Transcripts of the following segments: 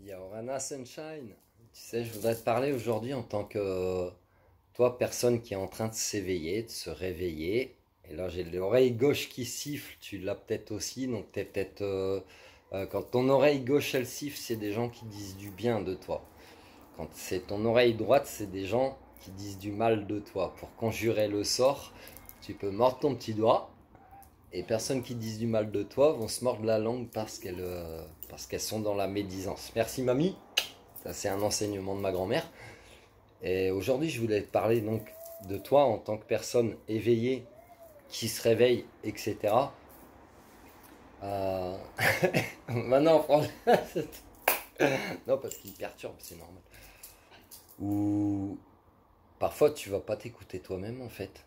Yaorana Sunshine, tu sais, je voudrais te parler aujourd'hui en tant que toi, personne qui est en train de s'éveiller, de se réveiller. Et là, j'ai l'oreille gauche qui siffle, tu l'as peut-être aussi, donc t'es peut-être. Quand ton oreille gauche elle siffle, c'est des gens qui disent du bien de toi. Quand c'est ton oreille droite, c'est des gens qui disent du mal de toi. Pour conjurer le sort, tu peux mordre ton petit doigt. Et personnes qui disent du mal de toi vont se mordre la langue parce qu'elles sont dans la médisance. Merci mamie, ça c'est un enseignement de ma grand-mère. Et aujourd'hui je voulais te parler donc de toi en tant que personne éveillée qui se réveille, etc. Euh... Maintenant franchement, non parce qu'il perturbe, c'est normal. Ou parfois tu vas pas t'écouter toi-même en fait.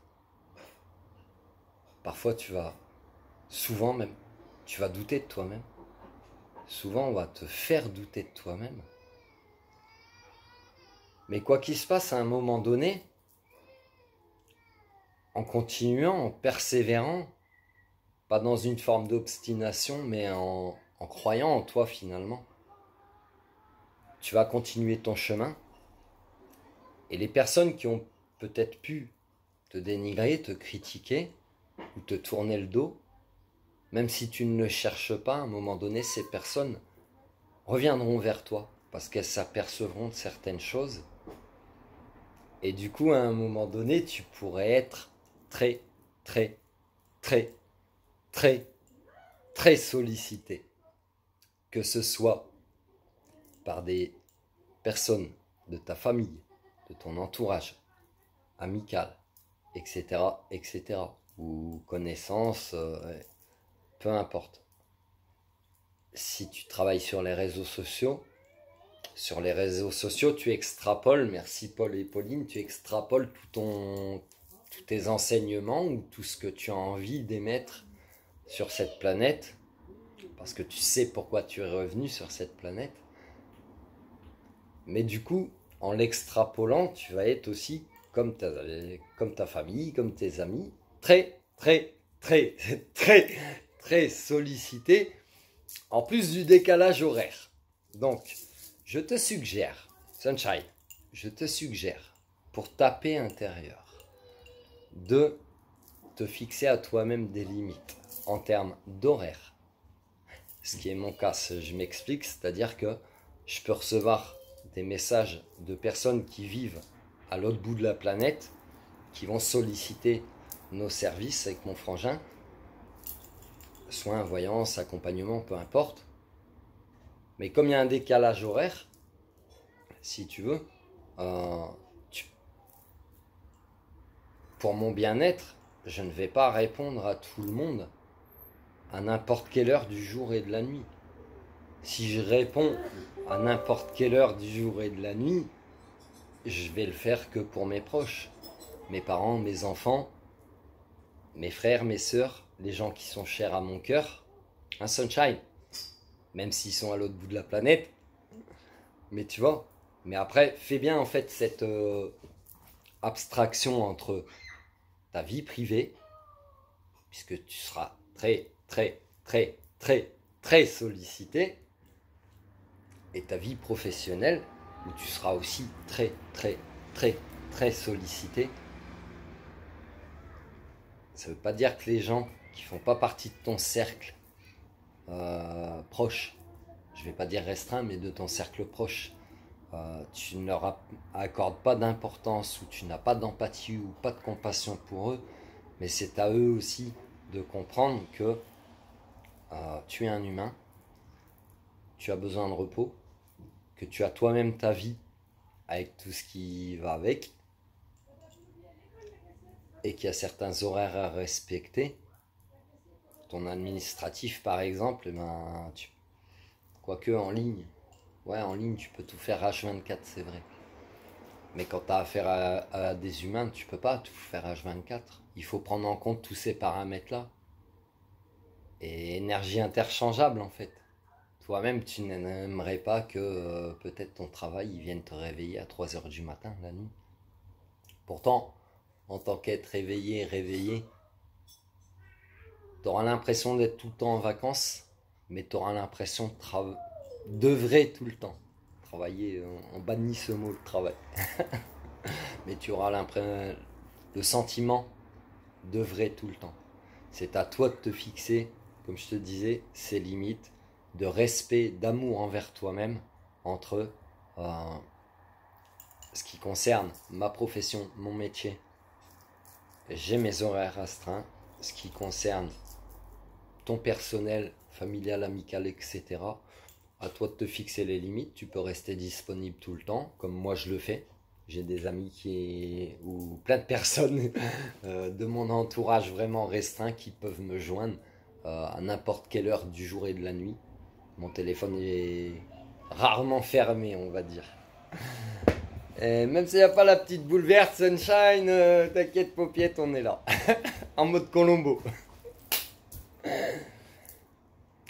Parfois souvent même, tu vas douter de toi-même. Souvent, on va te faire douter de toi-même. Mais quoi qu'il se passe à un moment donné, en continuant, en persévérant, pas dans une forme d'obstination, mais en croyant en toi finalement, tu vas continuer ton chemin. Et les personnes qui ont peut-être pu te dénigrer, te critiquer, ou te tourner le dos, même si tu ne le cherches pas, à un moment donné, ces personnes reviendront vers toi, parce qu'elles s'apercevront de certaines choses. Et du coup, à un moment donné, tu pourrais être très, très, très, très, très sollicité. Que ce soit par des personnes de ta famille, de ton entourage, amical, etc., etc., ou connaissances, peu importe. Si tu travailles sur les réseaux sociaux, tu extrapoles, merci Paul et Pauline, tu extrapoles tous tes enseignements ou tout ce que tu as envie d'émettre sur cette planète, parce que tu sais pourquoi tu es revenu sur cette planète. Mais du coup, en l'extrapolant, tu vas être aussi, comme ta famille, comme tes amis, très, très, très, très, très sollicité, en plus du décalage horaire. Donc, je te suggère, Sunshine, je te suggère, pour ta paix intérieure, de te fixer à toi-même des limites en termes d'horaire. Ce qui est mon cas, je m'explique, c'est-à-dire que je peux recevoir des messages de personnes qui vivent à l'autre bout de la planète, qui vont solliciter nos services avec mon frangin, soins, voyance, accompagnement, peu importe. Mais comme il y a un décalage horaire, si tu veux, euh, pour mon bien-être, je ne vais pas répondre à tout le monde à n'importe quelle heure du jour et de la nuit. Si je réponds à n'importe quelle heure du jour et de la nuit, je vais le faire que pour mes proches, mes parents, mes enfants, mes frères, mes sœurs, les gens qui sont chers à mon cœur, un Sunshine, même s'ils sont à l'autre bout de la planète. Mais tu vois, mais après, fais bien en fait cette abstraction entre ta vie privée, puisque tu seras très, très, très, très, très sollicité, et ta vie professionnelle, où tu seras aussi très, très, très, très sollicité. Ça ne veut pas dire que les gens qui ne font pas partie de ton cercle proche, je ne vais pas dire restreint, mais de ton cercle proche, tu ne leur accordes pas d'importance ou tu n'as pas d'empathie ou pas de compassion pour eux, mais c'est à eux aussi de comprendre que tu es un humain, tu as besoin de repos, que tu as toi-même ta vie avec tout ce qui va avec, et qu'il y a certains horaires à respecter. Ton administratif par exemple, quoique en ligne, ouais en ligne tu peux tout faire H24, c'est vrai. Mais quand tu as affaire à des humains, tu peux pas tout faire H24. Il faut prendre en compte tous ces paramètres-là. Et énergie interchangeable en fait. Toi-même, tu n'aimerais pas que peut-être ton travail il vienne te réveiller à 3 heures du matin la nuit. Pourtant, en tant qu'être réveillé, tu auras l'impression d'être tout le temps en vacances, mais tu auras l'impression d'œuvrer tout le temps. travailler, on bannit ce mot de travail. Mais tu auras le sentiment d'œuvrer tout le temps. C'est à toi de te fixer, comme je te disais, ces limites de respect, d'amour envers toi-même entre ce qui concerne ma profession, mon métier. J'ai mes horaires restreints. Ce qui concerne ton personnel, familial, amical, etc. À toi de te fixer les limites. Tu peux rester disponible tout le temps, comme moi je le fais. J'ai des amis ou plein de personnes de mon entourage vraiment restreint qui peuvent me joindre à n'importe quelle heure du jour et de la nuit. Mon téléphone est rarement fermé, on va dire. Et même s'il n'y a pas la petite boule verte, Sunshine, t'inquiète, paupiette, on est là. En mode Colombo.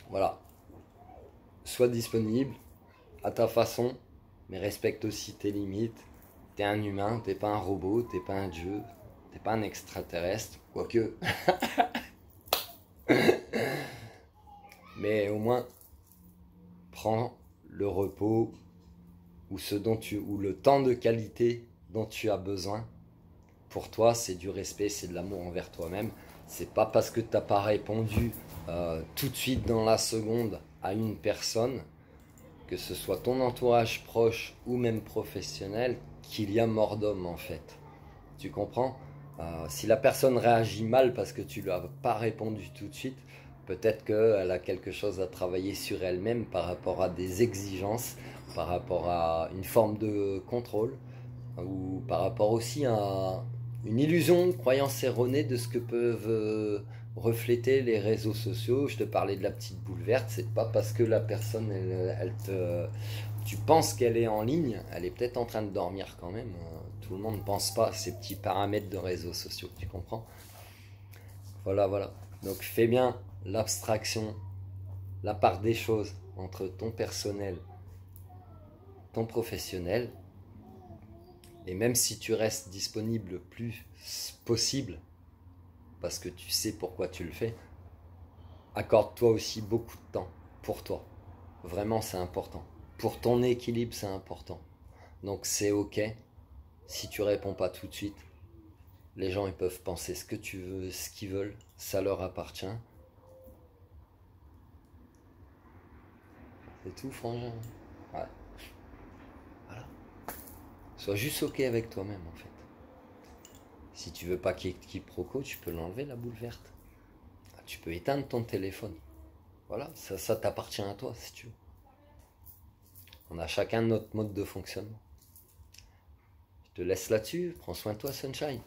Voilà. Sois disponible à ta façon, mais respecte aussi tes limites. T'es un humain, t'es pas un robot, t'es pas un dieu, t'es pas un extraterrestre, quoique. Mais au moins, prends le repos ou le temps de qualité dont tu as besoin. Pour toi, c'est du respect, c'est de l'amour envers toi-même. C'est pas parce que t'as pas répondu tout de suite dans la seconde à une personne, que ce soit ton entourage proche ou même professionnel, qu'il y a mort d'homme en fait. Tu comprends? Si la personne réagit mal parce que tu lui as pas répondu tout de suite, peut-être qu'elle a quelque chose à travailler sur elle-même par rapport à des exigences, par rapport à une forme de contrôle, ou par rapport aussi à une illusion, une croyance erronée de ce que peuvent refléter les réseaux sociaux. Je te parlais de la petite boule verte, c'est pas parce que la personne, tu penses qu'elle est en ligne, elle est peut-être en train de dormir quand même. Tout le monde ne pense pas à ces petits paramètres de réseaux sociaux, tu comprends? Voilà, voilà. Donc fais bien l'abstraction, la part des choses entre ton personnel, ton professionnel. Et même si tu restes disponible le plus possible, parce que tu sais pourquoi tu le fais, accorde-toi aussi beaucoup de temps pour toi. Vraiment, c'est important. Pour ton équilibre, c'est important. Donc c'est ok si tu réponds pas tout de suite. Les gens, ils peuvent penser ce que tu veux, ce qu'ils veulent, ça leur appartient. C'est tout, frangin. Ouais. Voilà. Sois juste ok avec toi-même, en fait. Si tu veux pas qu'il y ait de quiproquo, tu peux l'enlever, la boule verte. Tu peux éteindre ton téléphone. Voilà, ça t'appartient à toi, si tu veux. On a chacun notre mode de fonctionnement. Je te laisse là-dessus. Prends soin de toi, Sunshine.